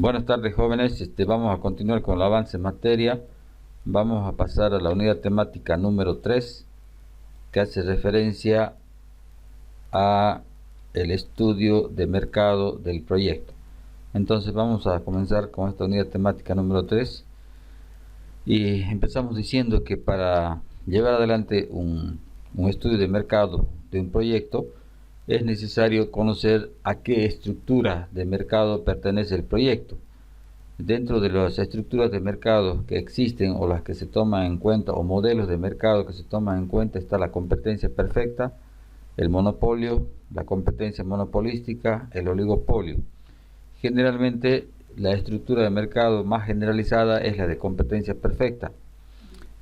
Buenas tardes, jóvenes. Vamos a continuar con el avance en materia. Vamos a pasar a la unidad temática número 3, que hace referencia a el estudio de mercado del proyecto. Entonces vamos a comenzar con esta unidad temática número 3 y empezamos diciendo que para llevar adelante un estudio de mercado de un proyecto es necesario conocer a qué estructura de mercado pertenece el proyecto. Dentro de las estructuras de mercado que existen o las que se toman en cuenta o modelos de mercado que se toman en cuenta está la competencia perfecta, el monopolio, la competencia monopolística, el oligopolio. Generalmente la estructura de mercado más generalizada es la de competencia perfecta.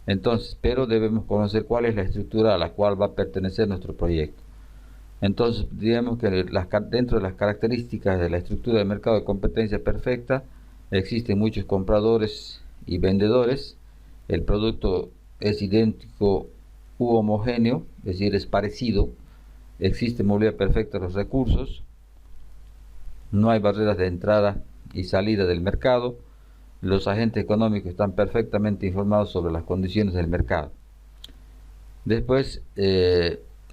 Entonces, pero debemos conocer cuál es la estructura a la cual va a pertenecer nuestro proyecto. Entonces, digamos que dentro de las características de la estructura de mercado de competencia perfecta, existen muchos compradores y vendedores, el producto es idéntico u homogéneo, es decir, es parecido, existe movilidad perfecta de los recursos, no hay barreras de entrada y salida del mercado, los agentes económicos están perfectamente informados sobre las condiciones del mercado. Después,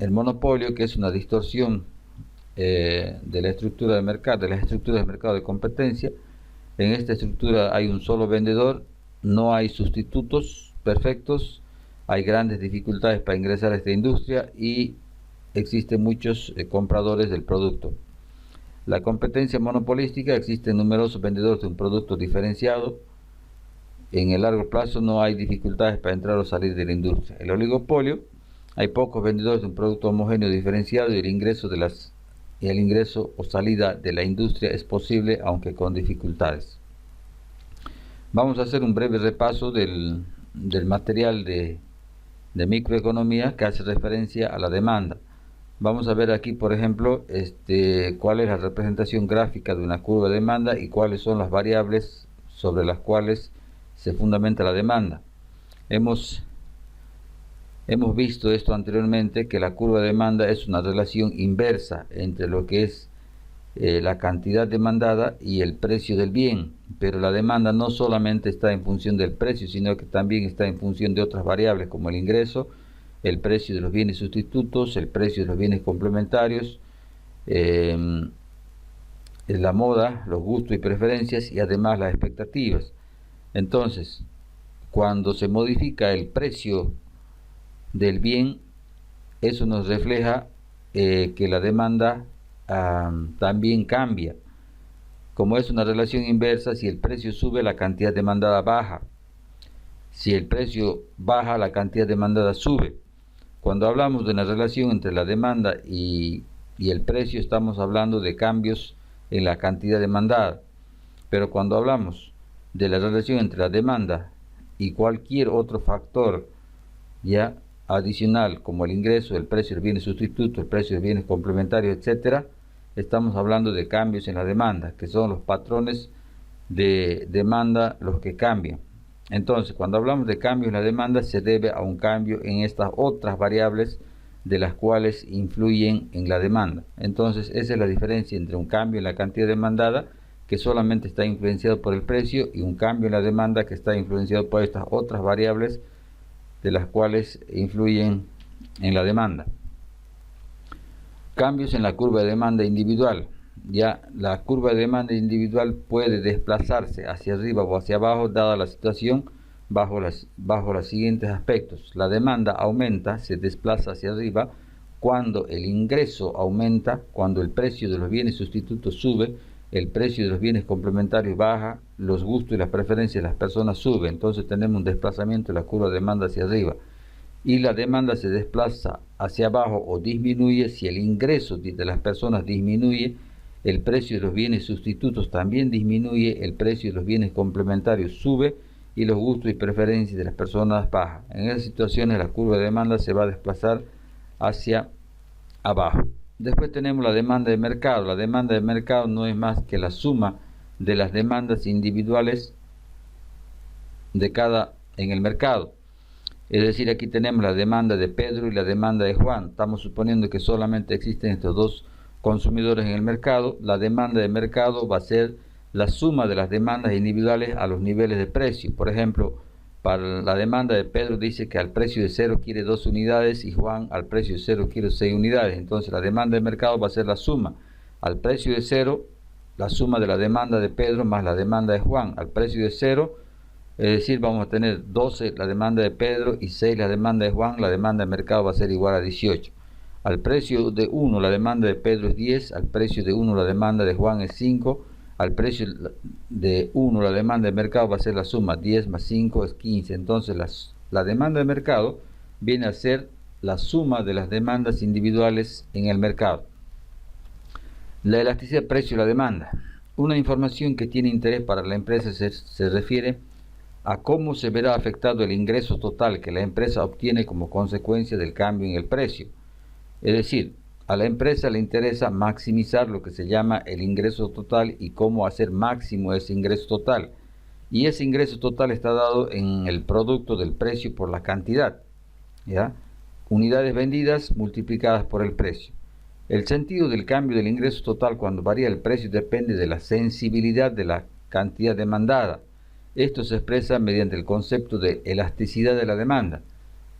el monopolio, que es una distorsión de la estructura de mercado, de las estructuras de mercado de competencia. En esta estructura hay un solo vendedor, no hay sustitutos perfectos, hay grandes dificultades para ingresar a esta industria y existen muchos compradores del producto. La competencia monopolística, existen numerosos vendedores de un producto diferenciado. En el largo plazo no hay dificultades para entrar o salir de la industria. El oligopolio, hay pocos vendedores de un producto homogéneo diferenciado y el ingreso o salida de la industria es posible, aunque con dificultades. Vamos a hacer un breve repaso del material de microeconomía que hace referencia a la demanda. Vamos a ver aquí, por ejemplo, cuál es la representación gráfica de una curva de demanda y cuáles son las variables sobre las cuales se fundamenta la demanda. Hemos visto esto anteriormente, que la curva de demanda es una relación inversa entre lo que es la cantidad demandada y el precio del bien, pero la demanda no solamente está en función del precio, sino que también está en función de otras variables como el ingreso, el precio de los bienes sustitutos, el precio de los bienes complementarios, la moda, los gustos y preferencias y además las expectativas. Entonces, cuando se modifica el precio del bien, eso nos refleja que la demanda también cambia. Como es una relación inversa, si el precio sube, la cantidad demandada baja. Si el precio baja, la cantidad demandada sube. Cuando hablamos de una relación entre la demanda y el precio, estamos hablando de cambios en la cantidad demandada. Pero cuando hablamos de la relación entre la demanda y cualquier otro factor ya adicional, como el ingreso, el precio del bienes sustitutos, el precio de bienes complementarios, etcétera, estamos hablando de cambios en la demanda, que son los patrones de demanda los que cambian. Entonces, cuando hablamos de cambio en la demanda, se debe a un cambio en estas otras variables de las cuales influyen en la demanda. Entonces, esa es la diferencia entre un cambio en la cantidad demandada, que solamente está influenciado por el precio, y un cambio en la demanda que está influenciado por estas otras variables de las cuales influyen en la demanda. Cambios en la curva de demanda individual. Ya la curva de demanda individual puede desplazarse hacia arriba o hacia abajo dada la situación bajo los siguientes aspectos. La demanda aumenta, se desplaza hacia arriba cuando el ingreso aumenta, cuando el precio de los bienes sustitutos sube, el precio de los bienes complementarios baja, los gustos y las preferencias de las personas suben. Entonces tenemos un desplazamiento de la curva de demanda hacia arriba. Y la demanda se desplaza hacia abajo o disminuye si el ingreso de las personas disminuye, el precio de los bienes sustitutos también disminuye, el precio de los bienes complementarios sube y los gustos y preferencias de las personas baja. En esas situaciones la curva de demanda se va a desplazar hacia abajo. Después tenemos la demanda de mercado. La demanda de mercado no es más que la suma de las demandas individuales de cada en el mercado. Es decir, aquí tenemos la demanda de Pedro y la demanda de Juan. Estamos suponiendo que solamente existen estos dos consumidores en el mercado. La demanda de mercado va a ser la suma de las demandas individuales a los niveles de precio. Por ejemplo, para la demanda de Pedro dice que al precio de 0 quiere 2 unidades y Juan al precio de 0 quiere 6 unidades. Entonces la demanda de mercado va a ser la suma. Al precio de 0, la suma de la demanda de Pedro más la demanda de Juan. Al precio de 0, es decir, vamos a tener 12 la demanda de Pedro y 6 la demanda de Juan. La demanda de mercado va a ser igual a 18. Al precio de 1 la demanda de Pedro es 10. Al precio de 1 la demanda de Juan es 5. Al precio de 1 la demanda de mercado va a ser la suma. 10 más 5 es 15. Entonces la demanda de mercado viene a ser la suma de las demandas individuales en el mercado. La elasticidad de precio y la demanda. Una información que tiene interés para la empresa se refiere a cómo se verá afectado el ingreso total que la empresa obtiene como consecuencia del cambio en el precio. Es decir, a la empresa le interesa maximizar lo que se llama el ingreso total y cómo hacer máximo ese ingreso total. Y ese ingreso total está dado en el producto del precio por la cantidad, ¿ya? Unidades vendidas multiplicadas por el precio. El sentido del cambio del ingreso total cuando varía el precio depende de la sensibilidad de la cantidad demandada. Esto se expresa mediante el concepto de elasticidad de la demanda.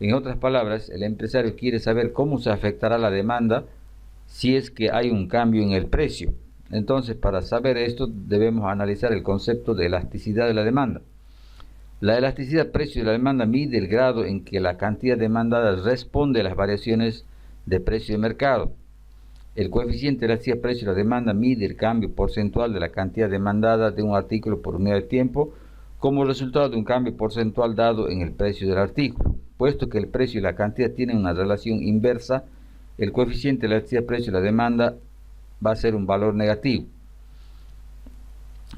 En otras palabras, el empresario quiere saber cómo se afectará la demanda si es que hay un cambio en el precio. Entonces, para saber esto, debemos analizar el concepto de elasticidad de la demanda. La elasticidad del precio de la demanda mide el grado en que la cantidad demandada responde a las variaciones de precio de mercado. El coeficiente de elasticidad del precio de la demanda mide el cambio porcentual de la cantidad demandada de un artículo por unidad de tiempo como resultado de un cambio porcentual dado en el precio del artículo. Puesto que el precio y la cantidad tienen una relación inversa, el coeficiente de elasticidad del precio de la demanda va a ser un valor negativo.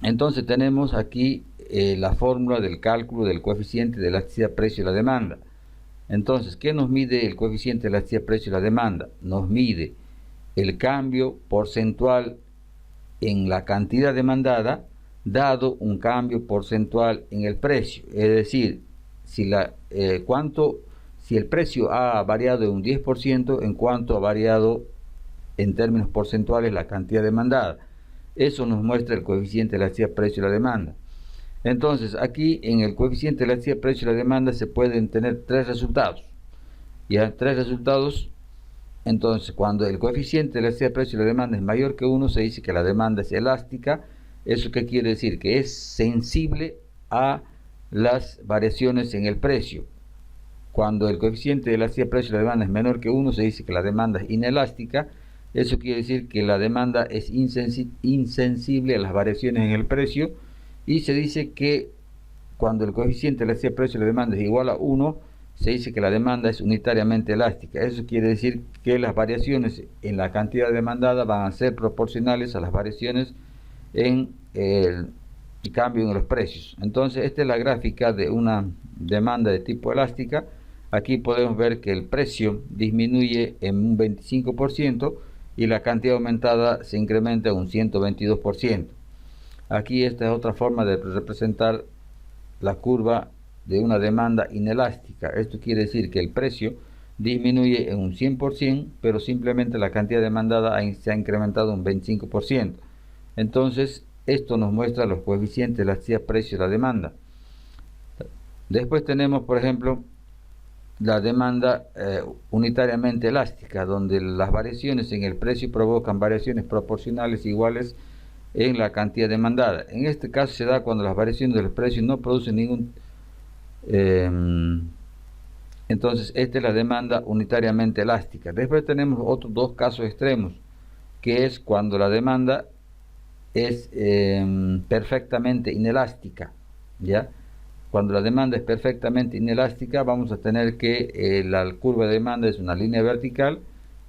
Entonces tenemos aquí la fórmula del cálculo del coeficiente de elasticidad del precio de la demanda. Entonces, ¿qué nos mide el coeficiente de elasticidad del precio de la demanda? Nos mide el cambio porcentual en la cantidad demandada dado un cambio porcentual en el precio. Es decir, si el precio ha variado en un 10%, en cuanto ha variado en términos porcentuales la cantidad demandada. Eso nos muestra el coeficiente de elasticidad del precio de la demanda. Entonces, aquí en el coeficiente de elasticidad del precio de la demanda se pueden tener tres resultados. Ya, tres resultados. Entonces, cuando el coeficiente de elasticidad del precio de la demanda es mayor que 1, se dice que la demanda es elástica. ¿Eso qué quiere decir? Que es sensible a las variaciones en el precio. Cuando el coeficiente de elasticidad del precio de la demanda es menor que 1, se dice que la demanda es inelástica. Eso quiere decir que la demanda es insensible a las variaciones en el precio. Y se dice que cuando el coeficiente de elasticidad del precio de la demanda es igual a 1, se dice que la demanda es unitariamente elástica. Eso quiere decir que las variaciones en la cantidad demandada van a ser proporcionales a las variaciones en el cambio en los precios. Entonces, esta es la gráfica de una demanda de tipo elástica. Aquí podemos ver que el precio disminuye en un 25% y la cantidad aumentada se incrementa en un 122%. Aquí esta es otra forma de representar la curva de una demanda inelástica. Esto quiere decir que el precio disminuye en un 100%, pero simplemente la cantidad demandada se ha incrementado un 25%. Entonces, esto nos muestra los coeficientes de elasticidad precio y la demanda. Después tenemos, por ejemplo, la demanda unitariamente elástica, donde las variaciones en el precio provocan variaciones proporcionales iguales en la cantidad demandada. En este caso se da cuando las variaciones de los precios no producen ningún... entonces, esta es la demanda unitariamente elástica. Después tenemos otros dos casos extremos, que es cuando la demanda es perfectamente inelástica, ¿ya? Cuando la demanda es perfectamente inelástica, vamos a tener que la curva de demanda es una línea vertical,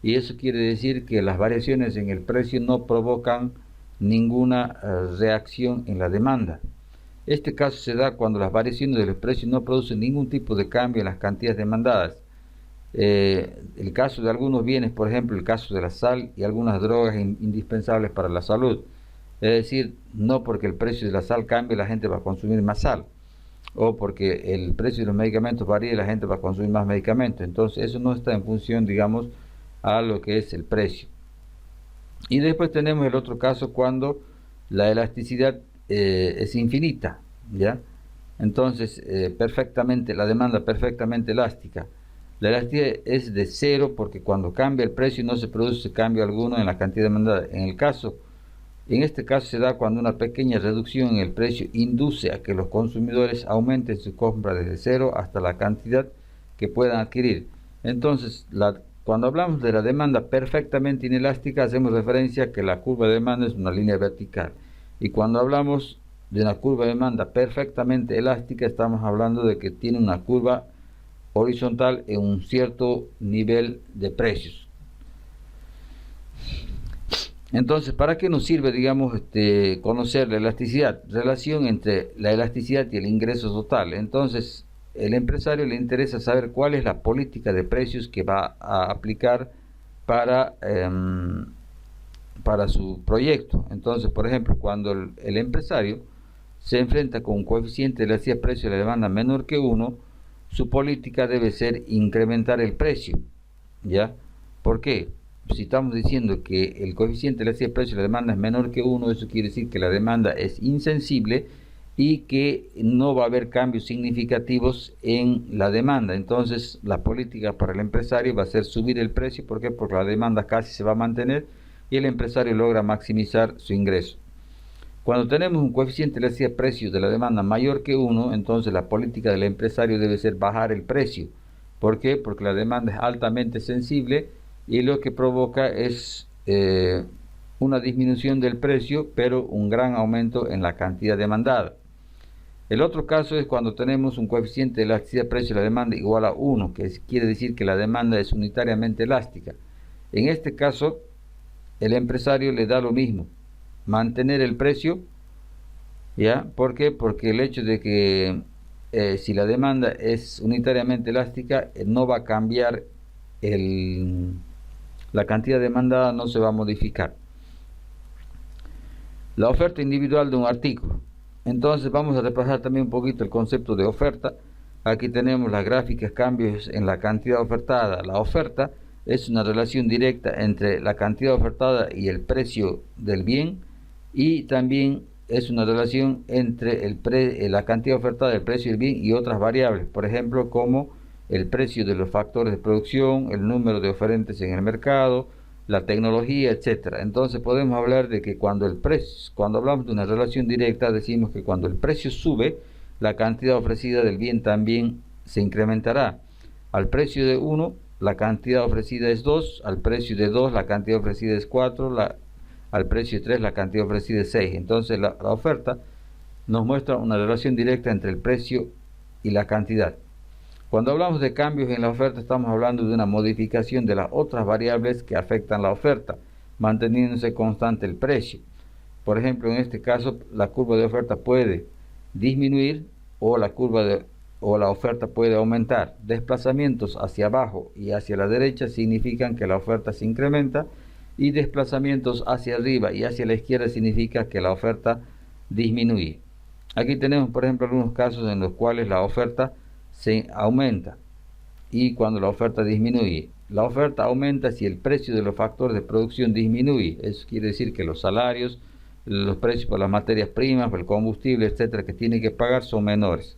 y eso quiere decir que las variaciones en el precio no provocan ninguna reacción en la demanda. Este caso se da cuando las variaciones de los precios no producen ningún tipo de cambio en las cantidades demandadas. El caso de algunos bienes, por ejemplo, el caso de la sal y algunas drogas indispensables para la salud. Es decir, no porque el precio de la sal cambie, la gente va a consumir más sal. O porque el precio de los medicamentos varía y la gente va a consumir más medicamentos. Entonces, eso no está en función, digamos, a lo que es el precio. Y después tenemos el otro caso cuando la elasticidad es infinita, ¿ya? Entonces, la demanda perfectamente elástica. La elasticidad es de cero porque cuando cambia el precio no se produce cambio alguno en la cantidad demandada. En este caso se da cuando una pequeña reducción en el precio induce a que los consumidores aumenten su compra desde cero hasta la cantidad que puedan adquirir. Entonces, cuando hablamos de la demanda perfectamente inelástica, hacemos referencia a que la curva de demanda es una línea vertical. Y cuando hablamos de una curva de demanda perfectamente elástica, estamos hablando de que tiene una curva horizontal en un cierto nivel de precios. Entonces, ¿para qué nos sirve, digamos, conocer la elasticidad? Relación entre la elasticidad y el ingreso total. Entonces, el empresario le interesa saber cuál es la política de precios que va a aplicar para su proyecto. Entonces, por ejemplo, cuando el empresario se enfrenta con un coeficiente de elasticidad precio de la demanda menor que 1, su política debe ser incrementar el precio, ¿ya? ¿Por qué? Si estamos diciendo que el coeficiente de elasticidad precio de la demanda es menor que 1, eso quiere decir que la demanda es insensible y que no va a haber cambios significativos en la demanda. Entonces, la política para el empresario va a ser subir el precio. ¿Por qué? Porque la demanda casi se va a mantener y el empresario logra maximizar su ingreso. Cuando tenemos un coeficiente de elasticidad precio de la demanda mayor que 1, entonces la política del empresario debe ser bajar el precio. ¿Por qué? Porque la demanda es altamente sensible y lo que provoca es una disminución del precio, pero un gran aumento en la cantidad demandada. El otro caso es cuando tenemos un coeficiente de elasticidad precio de la demanda igual a 1, que quiere decir que la demanda es unitariamente elástica. En este caso, el empresario le da lo mismo, mantener el precio, ¿ya? ¿Por qué? Porque el hecho de que si la demanda es unitariamente elástica, no va a cambiar la cantidad demandada, no se va a modificar. La oferta individual de un artículo. Entonces vamos a repasar también un poquito el concepto de oferta. Aquí tenemos las gráficas, cambios en la cantidad ofertada. La oferta es una relación directa entre la cantidad ofertada y el precio del bien, y también es una relación entre la cantidad ofertada, el precio del bien y otras variables, por ejemplo, como el precio de los factores de producción, el número de oferentes en el mercado, la tecnología, etcétera. Entonces podemos hablar de que cuando hablamos de una relación directa, decimos que cuando el precio sube, la cantidad ofrecida del bien también se incrementará. Al precio de 1, la cantidad ofrecida es 2, al precio de 2, la cantidad ofrecida es 4, al precio de 3, la cantidad ofrecida es 6. Entonces la oferta nos muestra una relación directa entre el precio y la cantidad. Cuando hablamos de cambios en la oferta, estamos hablando de una modificación de las otras variables que afectan la oferta, manteniéndose constante el precio. Por ejemplo, en este caso, la curva de oferta puede disminuir o la oferta puede aumentar. Desplazamientos hacia abajo y hacia la derecha significan que la oferta se incrementa, y desplazamientos hacia arriba y hacia la izquierda significa que la oferta disminuye. Aquí tenemos, por ejemplo, algunos casos en los cuales la oferta se aumenta y cuando la oferta disminuye. La oferta aumenta si el precio de los factores de producción disminuye. Eso quiere decir que los salarios, los precios por las materias primas, por el combustible, etcétera, que tiene que pagar son menores.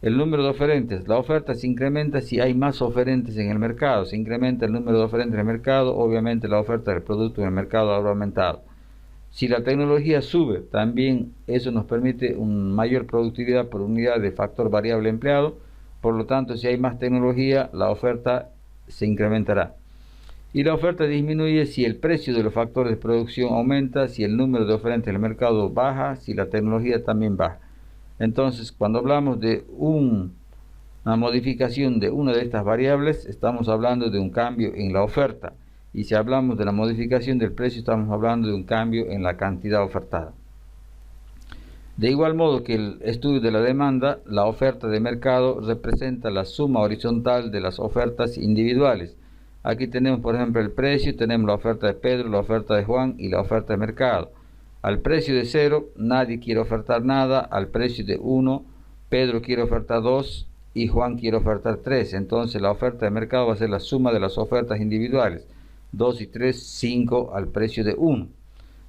El número de oferentes. La oferta se incrementa si hay más oferentes en el mercado. Se incrementa el número de oferentes en el mercado, obviamente la oferta del producto en el mercado habrá aumentado. Si la tecnología sube, también eso nos permite una mayor productividad por unidad de factor variable empleado. Por lo tanto, si hay más tecnología, la oferta se incrementará. Y la oferta disminuye si el precio de los factores de producción aumenta, si el número de oferentes en el mercado baja, si la tecnología también baja. Entonces, cuando hablamos de una modificación de una de estas variables, estamos hablando de un cambio en la oferta. Y si hablamos de la modificación del precio, estamos hablando de un cambio en la cantidad ofertada. De igual modo que el estudio de la demanda, la oferta de mercado representa la suma horizontal de las ofertas individuales. Aquí tenemos, por ejemplo, el precio, tenemos la oferta de Pedro, la oferta de Juan y la oferta de mercado. Al precio de 0, nadie quiere ofertar nada. Al precio de 1, Pedro quiere ofertar 2 y Juan quiere ofertar 3. Entonces la oferta de mercado va a ser la suma de las ofertas individuales. 2 y 3, 5 al precio de 1.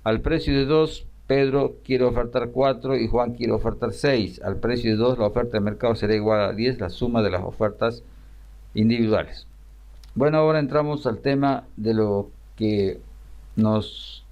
Al precio de 2, Pedro quiere ofertar 4 y Juan quiere ofertar 6. Al precio de 2, la oferta de mercado será igual a 10, la suma de las ofertas individuales. Bueno, ahora entramos al tema de lo que nos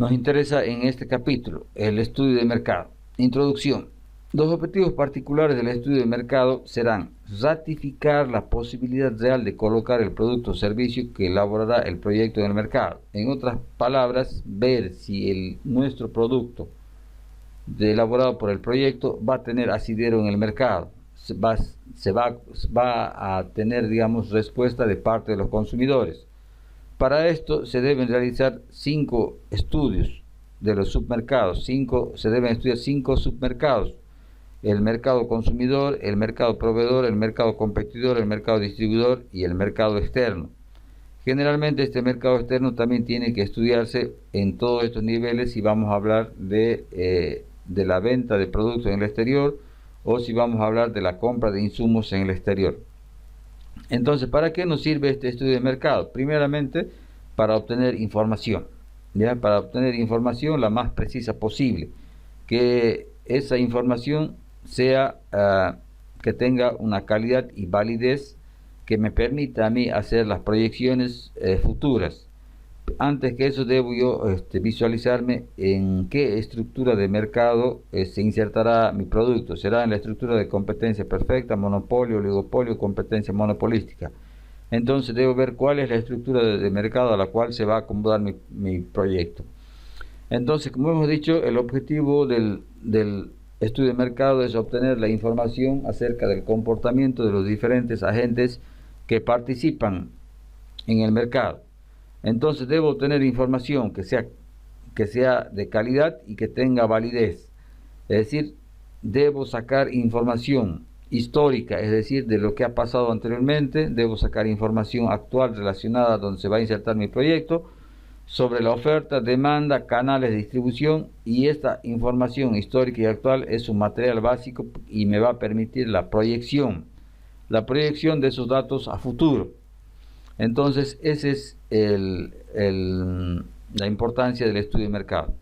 interesa en este capítulo, el estudio de mercado. Introducción. Los objetivos particulares del estudio de mercado serán ratificar la posibilidad real de colocar el producto o servicio que elaborará el proyecto en el mercado. En otras palabras, ver si nuestro producto elaborado por el proyecto va a tener asidero en el mercado, va a tener, digamos, respuesta de parte de los consumidores. Para esto se deben realizar 5 estudios de los submercados. Se deben estudiar 5 submercados: el mercado consumidor, el mercado proveedor, el mercado competidor, el mercado distribuidor y el mercado externo. Generalmente este mercado externo también tiene que estudiarse en todos estos niveles si vamos a hablar de la venta de productos en el exterior o si vamos a hablar de la compra de insumos en el exterior. Entonces, ¿para qué nos sirve este estudio de mercado? Primeramente, para obtener información, ¿ya? Para obtener información la más precisa posible, que esa información que tenga una calidad y validez que me permita a mí hacer las proyecciones futuras. Antes que eso debo yo visualizarme en qué estructura de mercado se insertará mi producto. Será en la estructura de competencia perfecta, monopolio, oligopolio, competencia monopolística. Entonces debo ver cuál es la estructura de mercado a la cual se va a acomodar mi proyecto. Entonces, como hemos dicho, el objetivo del estudio de mercado es obtener la información acerca del comportamiento de los diferentes agentes que participan en el mercado. Entonces debo obtener información que sea de calidad y que tenga validez. Es decir, debo sacar información histórica, es decir, de lo que ha pasado anteriormente. Debo sacar información actual relacionada a donde se va a insertar mi proyecto, sobre la oferta, demanda, canales de distribución, y esta información histórica y actual es un material básico y me va a permitir la proyección de esos datos a futuro. Entonces, esa es la importancia del estudio de mercado.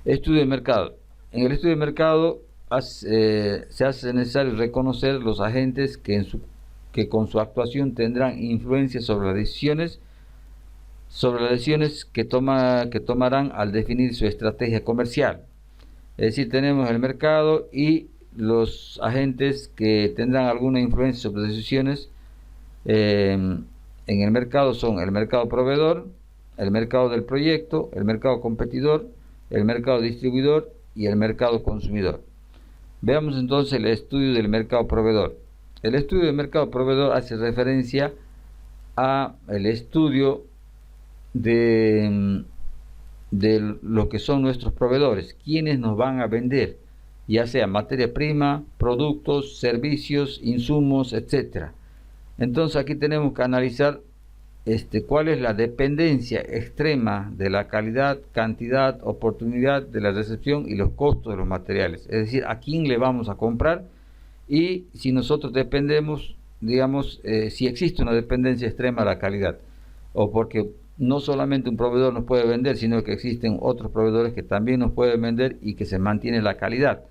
Estudio de mercado. En el estudio de mercado se hace necesario reconocer los agentes que con su actuación tendrán influencia sobre las decisiones que tomarán al definir su estrategia comercial. Es decir, tenemos el mercado y los agentes que tendrán alguna influencia sobre las decisiones en el mercado son el mercado proveedor, el mercado del proyecto, el mercado competidor, el mercado distribuidor y el mercado consumidor. Veamos entonces el estudio del mercado proveedor. El estudio del mercado proveedor hace referencia a el estudio de lo que son nuestros proveedores, quienes nos van a vender, ya sea materia prima, productos, servicios, insumos, etcétera. Entonces aquí tenemos que analizar cuál es la dependencia extrema de la calidad, cantidad, oportunidad de la recepción y los costos de los materiales. Es decir, a quién le vamos a comprar y si nosotros dependemos, digamos, si existe una dependencia extrema de la calidad, o porque no solamente un proveedor nos puede vender, sino que existen otros proveedores que también nos pueden vender y que se mantiene la calidad.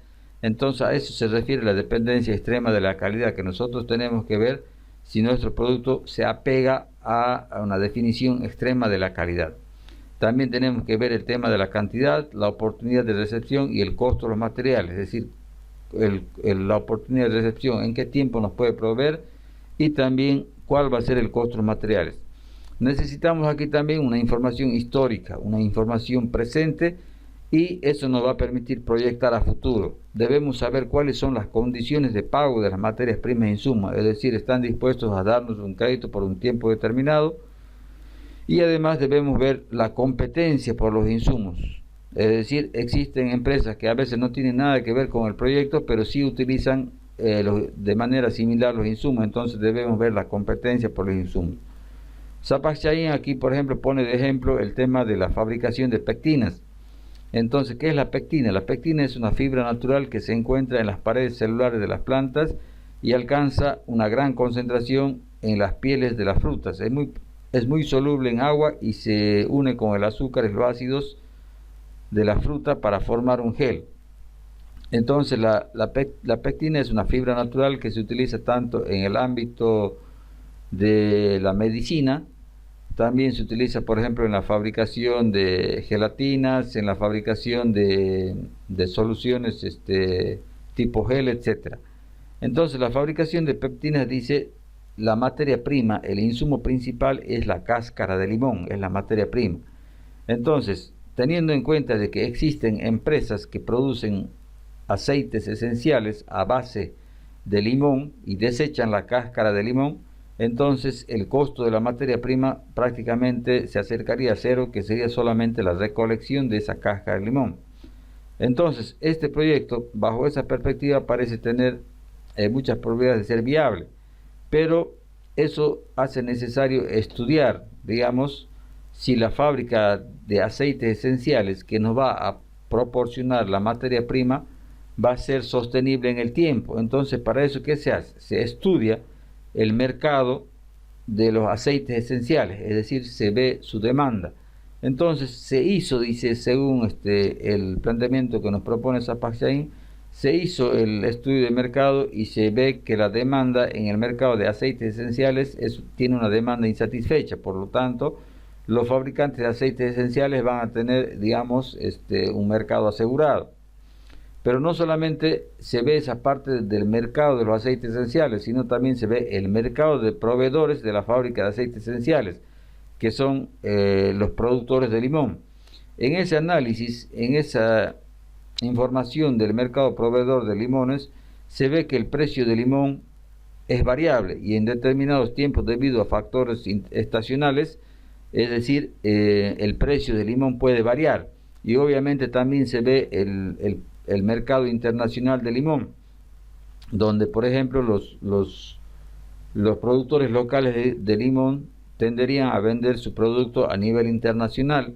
Entonces a eso se refiere la dependencia extrema de la calidad, que nosotros tenemos que ver si nuestro producto se apega a una definición extrema de la calidad. También tenemos que ver el tema de la cantidad, la oportunidad de recepción y el costo de los materiales, es decir, la oportunidad de recepción, en qué tiempo nos puede proveer y también cuál va a ser el costo de los materiales. Necesitamos aquí también una información histórica, una información presente, y eso nos va a permitir proyectar a futuro. Debemos saber cuáles son las condiciones de pago de las materias primas e insumos, es decir, están dispuestos a darnos un crédito por un tiempo determinado, y además debemos ver la competencia por los insumos. Es decir, existen empresas que a veces no tienen nada que ver con el proyecto, pero sí utilizan de manera similar los insumos, entonces debemos ver la competencia por los insumos. Zapac Chaín aquí, por ejemplo, pone de ejemplo el tema de la fabricación de pectinas. Entonces, ¿qué es la pectina? La pectina es una fibra natural que se encuentra en las paredes celulares de las plantas y alcanza una gran concentración en las pieles de las frutas. Es muy soluble en agua y se une con el azúcar y los ácidos de la fruta para formar un gel. Entonces la pectina es una fibra natural que se utiliza tanto en el ámbito de la medicina, también se utiliza por ejemplo en la fabricación de gelatinas, en la fabricación de soluciones tipo gel, etcétera. Entonces la fabricación de pectinas dice la materia prima, el insumo principal es la cáscara de limón, es la materia prima. Entonces, teniendo en cuenta de que existen empresas que producen aceites esenciales a base de limón y desechan la cáscara de limón, entonces el costo de la materia prima prácticamente se acercaría a cero, que sería solamente la recolección de esa cáscara de limón. Entonces, este proyecto, bajo esa perspectiva, parece tener muchas probabilidades de ser viable, pero eso hace necesario estudiar, digamos, si la fábrica de aceites esenciales que nos va a proporcionar la materia prima va a ser sostenible en el tiempo. Entonces, para eso, ¿qué se hace? Se estudia el mercado de los aceites esenciales, es decir, se ve su demanda. Entonces, se hizo, dice, según el planteamiento que nos propone Zhapak Chain, se hizo el estudio de mercado y se ve que la demanda en el mercado de aceites esenciales tiene una demanda insatisfecha. Por lo tanto, los fabricantes de aceites esenciales van a tener, digamos, un mercado asegurado. Pero no solamente se ve esa parte del mercado de los aceites esenciales, sino también se ve el mercado de proveedores de la fábrica de aceites esenciales, que son los productores de limón. En ese análisis, en esa información del mercado proveedor de limones, se ve que el precio del limón es variable y en determinados tiempos, debido a factores estacionales, es decir, el precio del limón puede variar. Y obviamente también se ve el mercado internacional de limón, donde por ejemplo los productores locales de limón tenderían a vender su producto a nivel internacional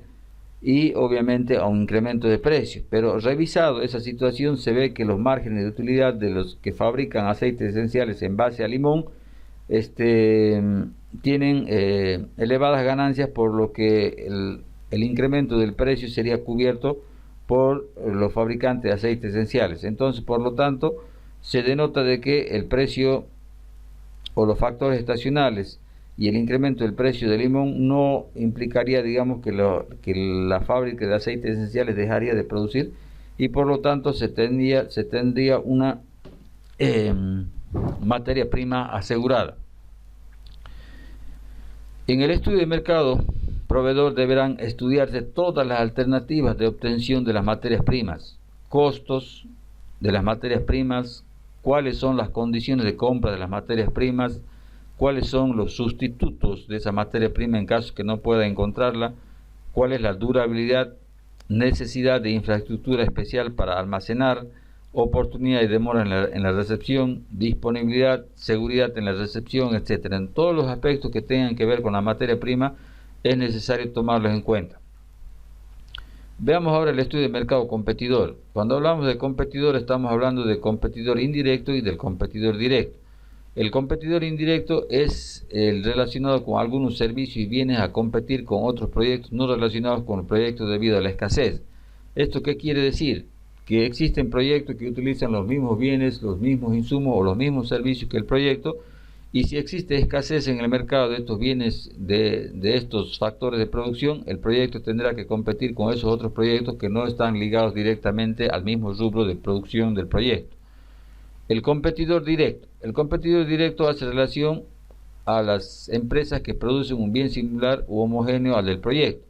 y obviamente a un incremento de precios. Pero revisado esa situación, se ve que los márgenes de utilidad de los que fabrican aceites esenciales en base a limón tienen elevadas ganancias, por lo que el incremento del precio sería cubierto por los fabricantes de aceites esenciales. Entonces, por lo tanto, se denota de que el precio o los factores estacionales y el incremento del precio del limón no implicaría, digamos, que la fábrica de aceites esenciales dejaría de producir, y por lo tanto se tendría una materia prima asegurada. En el estudio de mercado proveedor deberán estudiarse todas las alternativas de obtención de las materias primas, costos de las materias primas, cuáles son las condiciones de compra de las materias primas, cuáles son los sustitutos de esa materia prima en caso que no pueda encontrarla, cuál es la durabilidad, necesidad de infraestructura especial para almacenar, oportunidad y demora en la recepción, disponibilidad, seguridad en la recepción, etc. En todos los aspectos que tengan que ver con la materia prima es necesario tomarlos en cuenta. Veamos ahora el estudio de mercado competidor. Cuando hablamos de competidor, estamos hablando de competidor indirecto y del competidor directo. El competidor indirecto es el relacionado con algunos servicios y bienes a competir con otros proyectos no relacionados con el proyecto debido a la escasez. ¿Esto qué quiere decir? Que existen proyectos que utilizan los mismos bienes, los mismos insumos o los mismos servicios que el proyecto, y si existe escasez en el mercado de estos bienes, de estos factores de producción, el proyecto tendrá que competir con esos otros proyectos que no están ligados directamente al mismo rubro de producción del proyecto. El competidor directo. El competidor directo hace relación a las empresas que producen un bien similar u homogéneo al del proyecto.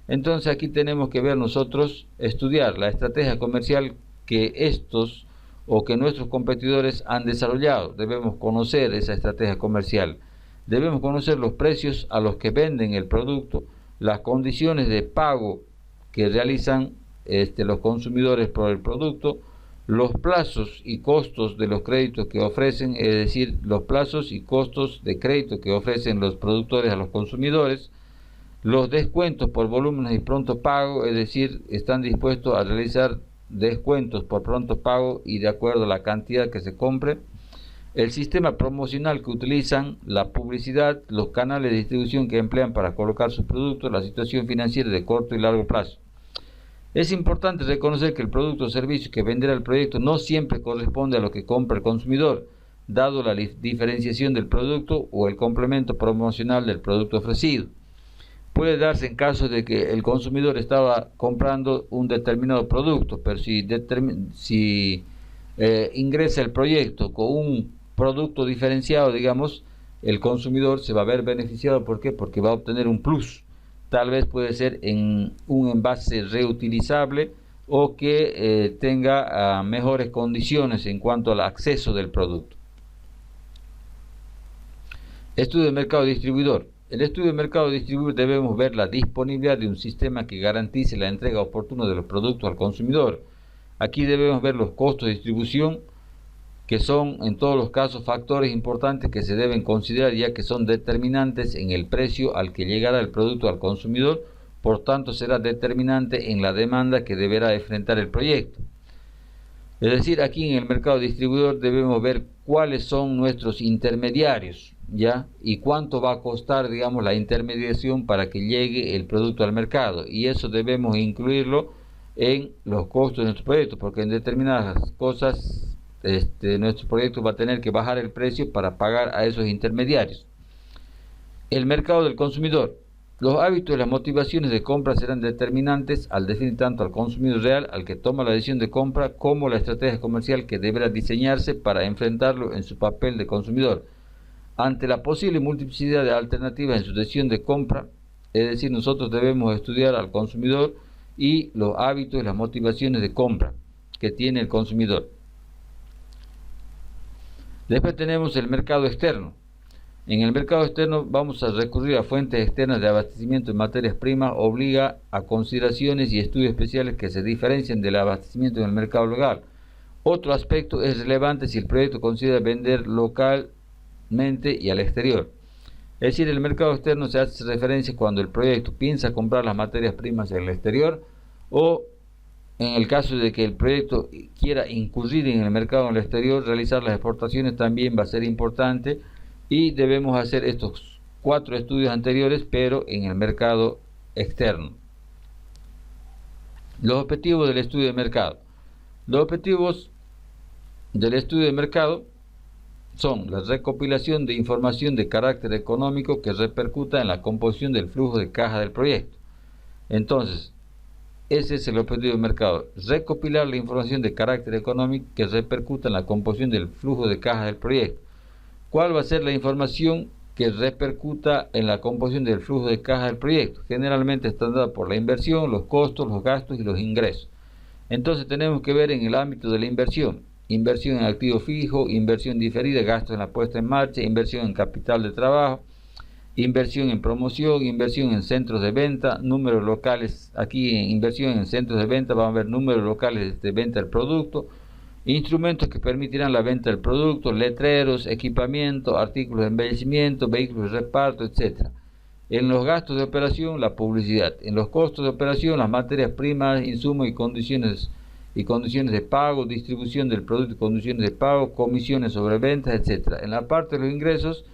Entonces aquí tenemos que ver nosotros, estudiar la estrategia comercial que estos o que nuestros competidores han desarrollado. Debemos conocer esa estrategia comercial, debemos conocer los precios a los que venden el producto, las condiciones de pago que realizan los consumidores por el producto, los plazos y costos de los créditos que ofrecen, es decir, los plazos y costos de crédito que ofrecen los productores a los consumidores, los descuentos por volúmenes y pronto pago, es decir, están dispuestos a realizar descuentos por pronto pago y de acuerdo a la cantidad que se compre, el sistema promocional que utilizan, la publicidad, los canales de distribución que emplean para colocar sus productos, la situación financiera de corto y largo plazo. Es importante reconocer que el producto o servicio que venderá el proyecto no siempre corresponde a lo que compra el consumidor, dado la diferenciación del producto o el complemento promocional del producto ofrecido. Puede darse en caso de que el consumidor estaba comprando un determinado producto, pero si ingresa el proyecto con un producto diferenciado, digamos, el consumidor se va a ver beneficiado. ¿Por qué? Porque va a obtener un plus. Tal vez puede ser en un envase reutilizable o que tenga mejores condiciones en cuanto al acceso del producto. Estudio de mercado distribuidor. El estudio de mercado distribuidor debemos ver la disponibilidad de un sistema que garantice la entrega oportuna de los productos al consumidor. Aquí debemos ver los costos de distribución, que son en todos los casos factores importantes que se deben considerar, ya que son determinantes en el precio al que llegará el producto al consumidor, por tanto será determinante en la demanda que deberá enfrentar el proyecto. Es decir, aquí en el mercado distribuidor debemos ver cuáles son nuestros intermediarios, ¿ya? Y cuánto va a costar, digamos, la intermediación para que llegue el producto al mercado. Y eso debemos incluirlo en los costos de nuestro proyecto, porque en determinadas cosas nuestro proyecto va a tener que bajar el precio para pagar a esos intermediarios. El mercado del consumidor. Los hábitos y las motivaciones de compra serán determinantes al definir tanto al consumidor real, al que toma la decisión de compra, como la estrategia comercial que deberá diseñarse para enfrentarlo en su papel de consumidor. Ante la posible multiplicidad de alternativas en su decisión de compra, es decir, nosotros debemos estudiar al consumidor y los hábitos y las motivaciones de compra que tiene el consumidor. Después tenemos el mercado externo. En el mercado externo vamos a recurrir a fuentes externas de abastecimiento de materias primas, obliga a consideraciones y estudios especiales que se diferencian del abastecimiento en el mercado local. Otro aspecto es relevante si el proyecto considera vender localmente y al exterior. Es decir, el mercado externo se hace referencia cuando el proyecto piensa comprar las materias primas en el exterior, o en el caso de que el proyecto quiera incurrir en el mercado en el exterior, realizar las exportaciones también va a ser importante, y debemos hacer estos 4 estudios anteriores, pero en el mercado externo. Los objetivos del estudio de mercado. Los objetivos del estudio de mercado son la recopilación de información de carácter económico que repercuta en la composición del flujo de caja del proyecto. Entonces, ese es el objetivo del mercado: recopilar la información de carácter económico que repercuta en la composición del flujo de caja del proyecto. ¿Cuál va a ser la información que repercuta en la composición del flujo de caja del proyecto? Generalmente está dada por la inversión, los costos, los gastos y los ingresos. Entonces tenemos que ver en el ámbito de la inversión: inversión en activo fijo, inversión diferida, gastos en la puesta en marcha, inversión en capital de trabajo, inversión en promoción, inversión en centros de venta, números locales. Aquí en inversión en centros de venta vamos a ver números locales de venta del producto, instrumentos que permitirán la venta del producto, letreros, equipamiento, artículos de embellecimiento, vehículos de reparto, etc. En los gastos de operación, la publicidad. En los costos de operación, las materias primas, insumos y condiciones de pago, distribución del producto y condiciones de pago, comisiones sobre ventas, etc. En la parte de los ingresos,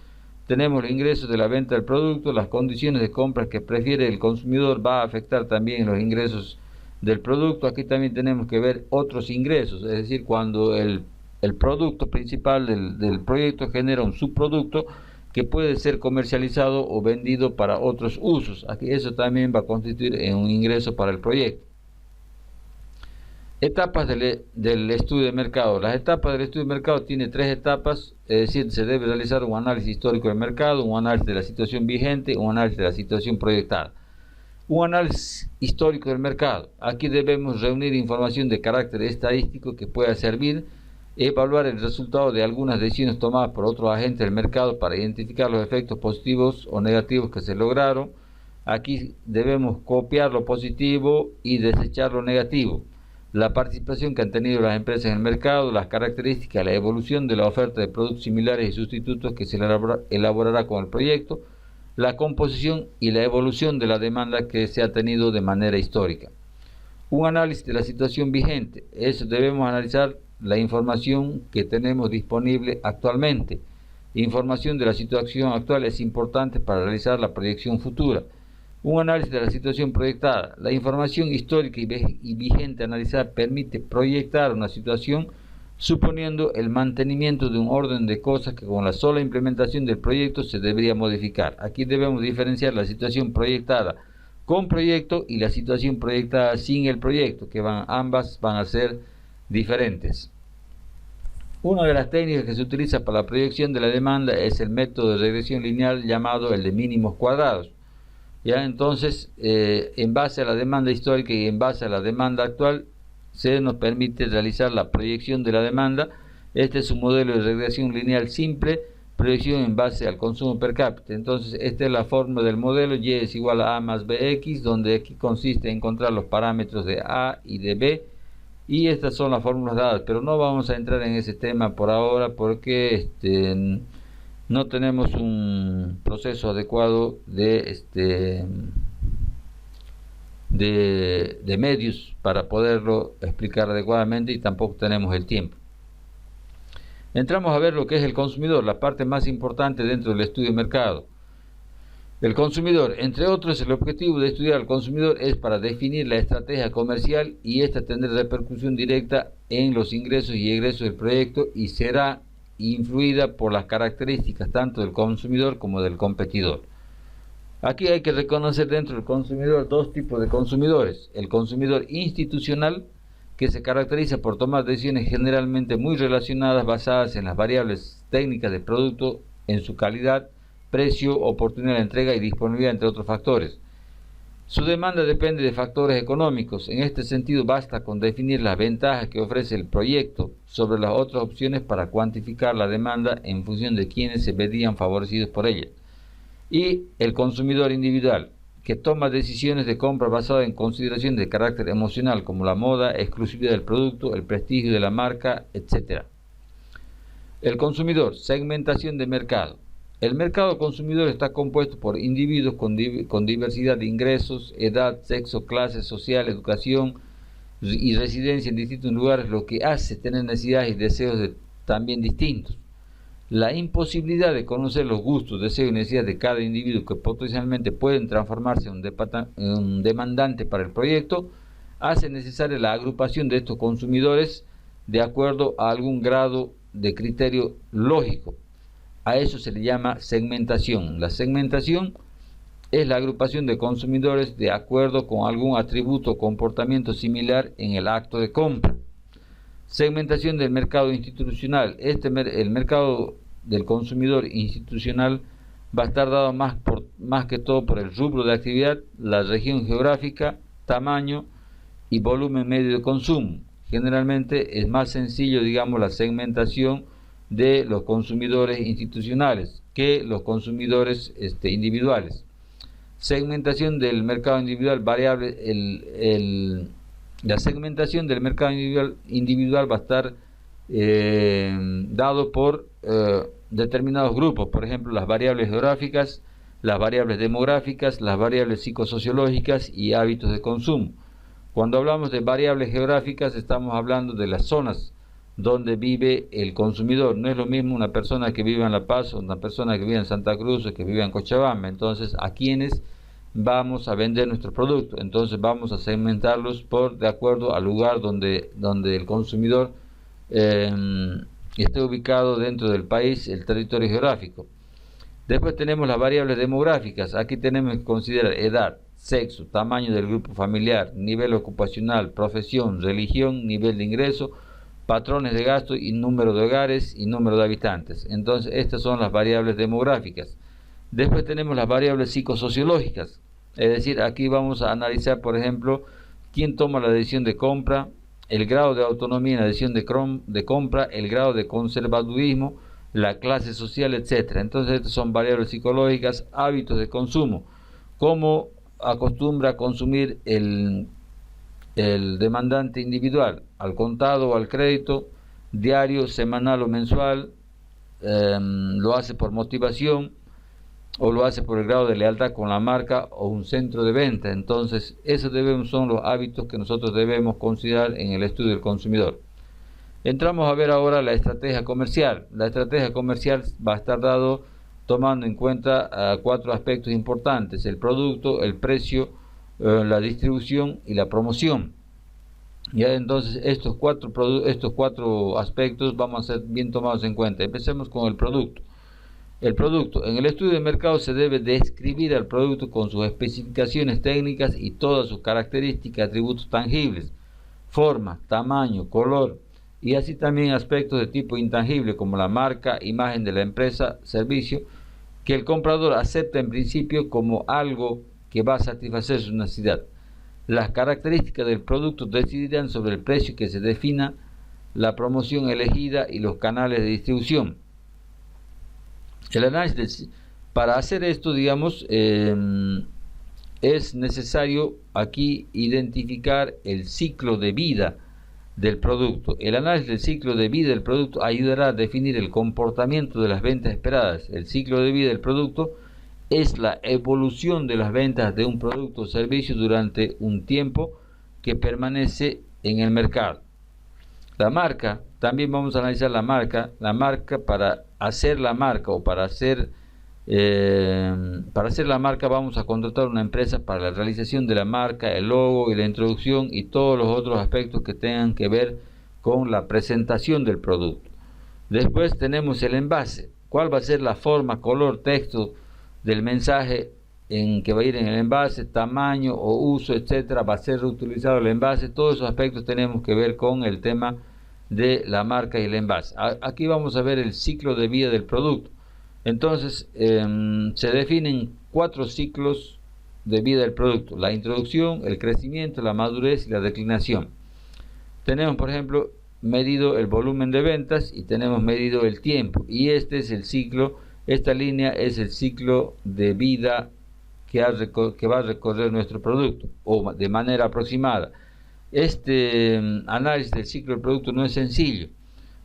tenemos los ingresos de la venta del producto, las condiciones de compra que prefiere el consumidor va a afectar también los ingresos del producto. Aquí también tenemos que ver otros ingresos, es decir, cuando el producto principal del proyecto genera un subproducto que puede ser comercializado o vendido para otros usos. Aquí eso también va a constituir en un ingreso para el proyecto. Etapas del estudio de mercado. Las etapas del estudio de mercado tiene 3 etapas, es decir, se debe realizar un análisis histórico del mercado, un análisis de la situación vigente, un análisis de la situación proyectada. Un análisis histórico del mercado. Aquí debemos reunir información de carácter estadístico que pueda servir, evaluar el resultado de algunas decisiones tomadas por otros agentes del mercado para identificar los efectos positivos o negativos que se lograron. Aquí debemos copiar lo positivo y desechar lo negativo. La participación que han tenido las empresas en el mercado, las características, la evolución de la oferta de productos similares y sustitutos que se elaborará con el proyecto, la composición y la evolución de la demanda que se ha tenido de manera histórica. Un análisis de la situación vigente. Eso debemos analizar la información que tenemos disponible actualmente. Información de la situación actual es importante para realizar la proyección futura. Un análisis de la situación proyectada. La información histórica y vigente analizada permite proyectar una situación suponiendo el mantenimiento de un orden de cosas que con la sola implementación del proyecto se debería modificar. Aquí debemos diferenciar la situación proyectada con proyecto y la situación proyectada sin el proyecto, que ambas van a ser diferentes. Una de las técnicas que se utiliza para la proyección de la demanda es el método de regresión lineal llamado el de mínimos cuadrados. ¿Ya? Entonces, en base a la demanda histórica y en base a la demanda actual, se nos permite realizar la proyección de la demanda. Este es un modelo de regresión lineal simple, proyección en base al consumo per cápita. Entonces, esta es la fórmula del modelo, y es igual a más bx, donde aquí consiste en encontrar los parámetros de a y de b, y estas son las fórmulas dadas, pero no vamos a entrar en ese tema por ahora porque no tenemos un proceso adecuado de medios para poderlo explicar adecuadamente, y tampoco tenemos el tiempo. Entramos a ver lo que es el consumidor, la parte más importante dentro del estudio de mercado. El consumidor, entre otros, el objetivo de estudiar al consumidor es para definir la estrategia comercial, y esta tendrá repercusión directa en los ingresos y egresos del proyecto y será influida por las características tanto del consumidor como del competidor. Aquí hay que reconocer dentro del consumidor dos tipos de consumidores: el consumidor institucional, que se caracteriza por tomar decisiones generalmente muy relacionadas, basadas en las variables técnicas del producto, en su calidad, precio, oportunidad de entrega y disponibilidad, entre otros factores. Su demanda depende de factores económicos. En este sentido, basta con definir las ventajas que ofrece el proyecto sobre las otras opciones para cuantificar la demanda en función de quienes se verían favorecidos por ella. Y el consumidor individual, que toma decisiones de compra basadas en consideraciones de carácter emocional, como la moda, exclusividad del producto, el prestigio de la marca, etc. El consumidor, segmentación de mercado. El mercado consumidor está compuesto por individuos con diversidad de ingresos, edad, sexo, clase social, educación y residencia en distintos lugares, lo que hace tener necesidades y deseos también distintos. La imposibilidad de conocer los gustos, deseos y necesidades de cada individuo, que potencialmente pueden transformarse en un demandante para el proyecto, hace necesaria la agrupación de estos consumidores de acuerdo a algún grado de criterio lógico. A eso se le llama segmentación. La segmentación es la agrupación de consumidores de acuerdo con algún atributo o comportamiento similar en el acto de compra. Segmentación del mercado institucional. El mercado del consumidor institucional va a estar dado más que todo por el rubro de actividad, la región geográfica, tamaño y volumen medio de consumo. Generalmente es más sencillo, digamos, la segmentación de los consumidores institucionales que los consumidores individuales. Segmentación del mercado individual variable. La segmentación del mercado individual va a estar dado por determinados grupos, por ejemplo, las variables geográficas, las variables demográficas, las variables psicosociológicas y hábitos de consumo. Cuando hablamos de variables geográficas, estamos hablando de las zonas donde vive el consumidor. No es lo mismo una persona que vive en La Paz o una persona que vive en Santa Cruz o que vive en Cochabamba. Entonces, ¿a quiénes vamos a vender nuestro producto? Entonces vamos a segmentarlos de acuerdo al lugar donde el consumidor esté ubicado dentro del país, el territorio geográfico. Después tenemos las variables demográficas. Aquí tenemos que considerar edad, sexo, tamaño del grupo familiar, nivel ocupacional, profesión, religión, nivel de ingreso, patrones de gasto y número de hogares y número de habitantes. Entonces, estas son las variables demográficas. Después tenemos las variables psicosociológicas, es decir, aquí vamos a analizar, por ejemplo, quién toma la decisión de compra, el grado de autonomía en la decisión de compra, el grado de conservadurismo, la clase social, etc. Entonces, estas son variables psicológicas. Hábitos de consumo, cómo acostumbra a consumir el demandante individual, al contado o al crédito, diario, semanal o mensual, lo hace por motivación o lo hace por el grado de lealtad con la marca o un centro de venta. Entonces, esos son los hábitos que nosotros debemos considerar en el estudio del consumidor. Entramos a ver ahora la estrategia comercial. La estrategia comercial va a estar dado tomando en cuenta cuatro aspectos importantes: el producto, el precio, la distribución y la promoción. Ya, entonces estos cuatro aspectos vamos a ser bien tomados en cuenta. Empecemos con el producto. El producto. En el estudio de mercado se debe describir al producto con sus especificaciones técnicas y todas sus características, atributos tangibles, forma, tamaño, color, y así también aspectos de tipo intangible como la marca, imagen de la empresa, servicio, que el comprador acepta en principio como algo que va a satisfacer su necesidad. Las características del producto decidirán sobre el precio que se defina, la promoción elegida y los canales de distribución. El análisis para hacer esto, digamos, es necesario aquí identificar el ciclo de vida del producto. El análisis del ciclo de vida del producto ayudará a definir el comportamiento de las ventas esperadas. El ciclo de vida del producto es la evolución de las ventas de un producto o servicio durante un tiempo que permanece en el mercado. La marca, también vamos a analizar la marca para hacer la marca o para hacer la marca vamos a contratar una empresa para la realización de la marca, el logo y la introducción y todos los otros aspectos que tengan que ver con la presentación del producto. Después tenemos el envase. ¿Cuál va a ser la forma, color, texto del mensaje en que va a ir en el envase, tamaño o uso, etcétera? ¿Va a ser reutilizado el envase? Todos esos aspectos tenemos que ver con el tema de la marca y el envase. Aquí vamos a ver el ciclo de vida del producto. Entonces, se definen 4 ciclos de vida del producto: la introducción, el crecimiento, la madurez y la declinación. Tenemos, por ejemplo, medido el volumen de ventas y tenemos medido el tiempo, y este es el ciclo, esta línea es el ciclo de vida que va a recorrer nuestro producto, o de manera aproximada. Este análisis del ciclo del producto no es sencillo.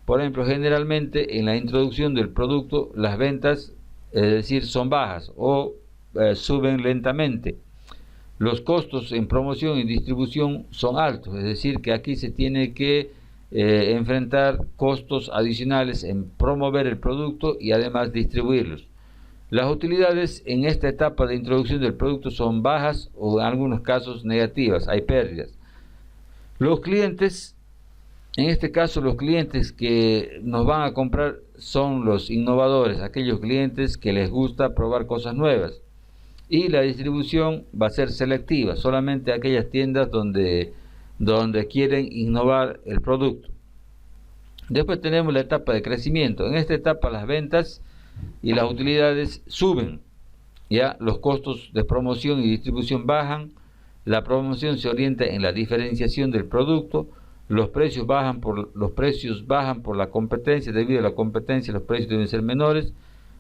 Por ejemplo, generalmente en la introducción del producto las ventas, es decir, son bajas o suben lentamente. Los costos en promoción y distribución son altos, es decir, que aquí se tiene que enfrentar costos adicionales en promover el producto y además distribuirlos. Las utilidades en esta etapa de introducción del producto son bajas o en algunos casos negativas, hay pérdidas. Los clientes, en este caso los clientes que nos van a comprar son los innovadores, aquellos clientes que les gusta probar cosas nuevas. Y la distribución va a ser selectiva, solamente aquellas tiendas donde quieren innovar el producto. Después tenemos la etapa de crecimiento. En esta etapa las ventas y las utilidades suben, ya los costos de promoción y distribución bajan, la promoción se orienta en la diferenciación del producto, los precios bajan por la competencia, debido a la competencia los precios deben ser menores,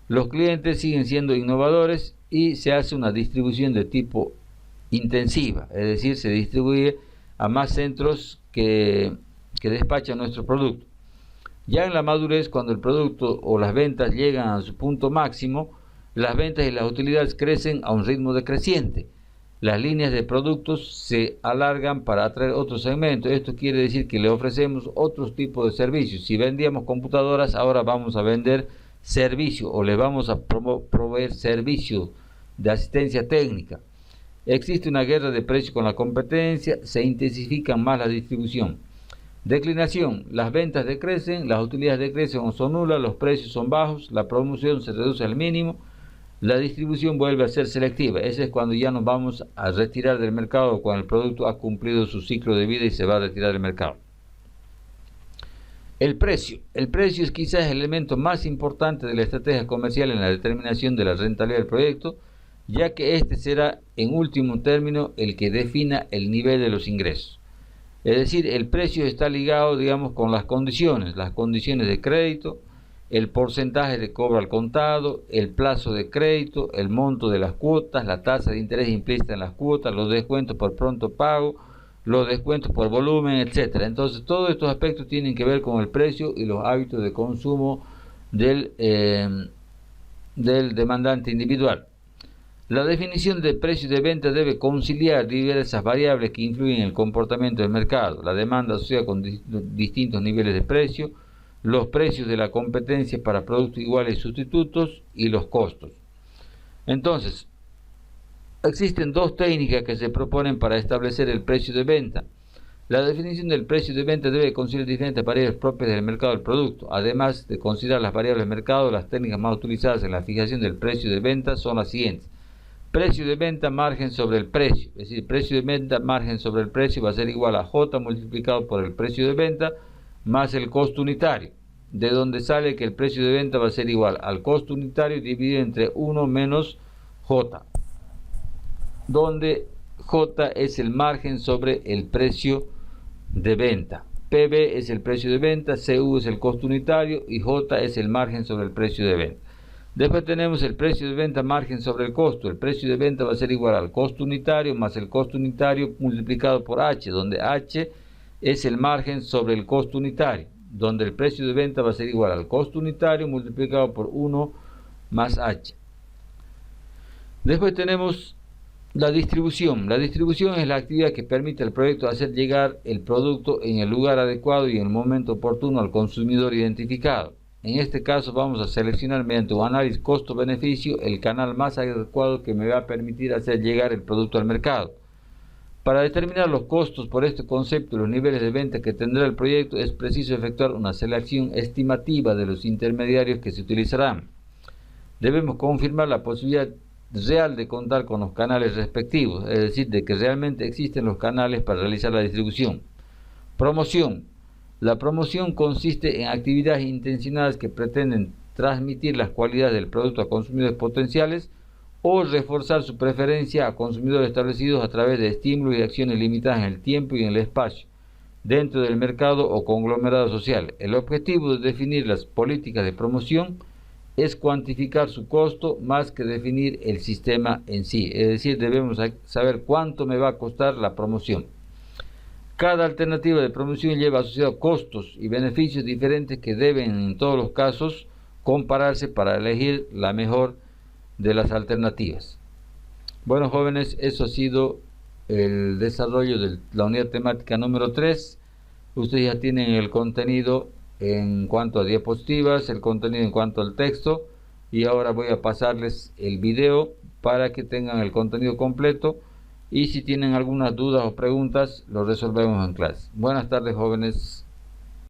los clientes siguen siendo innovadores y se hace una distribución de tipo intensiva, es decir, se distribuye a más centros que despachan nuestro producto. Ya en la madurez, cuando el producto o las ventas llegan a su punto máximo, las ventas y las utilidades crecen a un ritmo decreciente. Las líneas de productos se alargan para atraer otros segmentos. Esto quiere decir que le ofrecemos otros tipos de servicios. Si vendíamos computadoras, ahora vamos a vender servicio o le vamos a proveer servicio de asistencia técnica. Existe una guerra de precios con la competencia, se intensifica más la distribución. Declinación: las ventas decrecen, las utilidades decrecen o son nulas, los precios son bajos, la promoción se reduce al mínimo, la distribución vuelve a ser selectiva. Ese es cuando ya nos vamos a retirar del mercado, cuando el producto ha cumplido su ciclo de vida y se va a retirar del mercado. El precio es quizás el elemento más importante de la estrategia comercial en la determinación de la rentabilidad del proyecto, ya que este será en último término el que defina el nivel de los ingresos. Es decir, el precio está ligado, digamos, con las condiciones de crédito, el porcentaje de cobro al contado, el plazo de crédito, el monto de las cuotas, la tasa de interés implícita en las cuotas, los descuentos por pronto pago, los descuentos por volumen, etcétera. Entonces, todos estos aspectos tienen que ver con el precio y los hábitos de consumo del demandante individual. La definición de precio de venta debe conciliar diversas variables que influyen en el comportamiento del mercado: la demanda asociada con distintos niveles de precio, los precios de la competencia para productos iguales y sustitutos y los costos. Entonces, existen dos técnicas que se proponen para establecer el precio de venta. La definición del precio de venta debe considerar diferentes variables propias del mercado del producto. Además de considerar las variables del mercado, las técnicas más utilizadas en la fijación del precio de venta son las siguientes. Precio de venta, margen sobre el precio. Es decir, precio de venta, margen sobre el precio va a ser igual a J multiplicado por el precio de venta más el costo unitario. De donde sale que el precio de venta va a ser igual al costo unitario dividido entre 1 menos J, donde J es el margen sobre el precio de venta. PB es el precio de venta, CU es el costo unitario y J es el margen sobre el precio de venta. Después tenemos el precio de venta margen sobre el costo. El precio de venta va a ser igual al costo unitario más el costo unitario multiplicado por H, donde H es el margen sobre el costo unitario, donde el precio de venta va a ser igual al costo unitario multiplicado por 1 más H. Después tenemos la distribución. La distribución es la actividad que permite al proyecto hacer llegar el producto en el lugar adecuado y en el momento oportuno al consumidor identificado. En este caso vamos a seleccionar mediante un análisis costo-beneficio el canal más adecuado que me va a permitir hacer llegar el producto al mercado. Para determinar los costos por este concepto y los niveles de venta que tendrá el proyecto es preciso efectuar una selección estimativa de los intermediarios que se utilizarán. Debemos confirmar la posibilidad real de contar con los canales respectivos, es decir, de que realmente existen los canales para realizar la distribución. Promoción. La promoción consiste en actividades intencionadas que pretenden transmitir las cualidades del producto a consumidores potenciales o reforzar su preferencia a consumidores establecidos a través de estímulos y acciones limitadas en el tiempo y en el espacio, dentro del mercado o conglomerado social. El objetivo de definir las políticas de promoción es cuantificar su costo más que definir el sistema en sí, es decir, debemos saber cuánto me va a costar la promoción. Cada alternativa de promoción lleva asociados costos y beneficios diferentes que deben en todos los casos compararse para elegir la mejor de las alternativas. Bueno, jóvenes, eso ha sido el desarrollo de la unidad temática número 3. Ustedes ya tienen el contenido en cuanto a diapositivas, el contenido en cuanto al texto, y ahora voy a pasarles el video para que tengan el contenido completo, y si tienen algunas dudas o preguntas lo resolvemos en clase. Buenas tardes, jóvenes.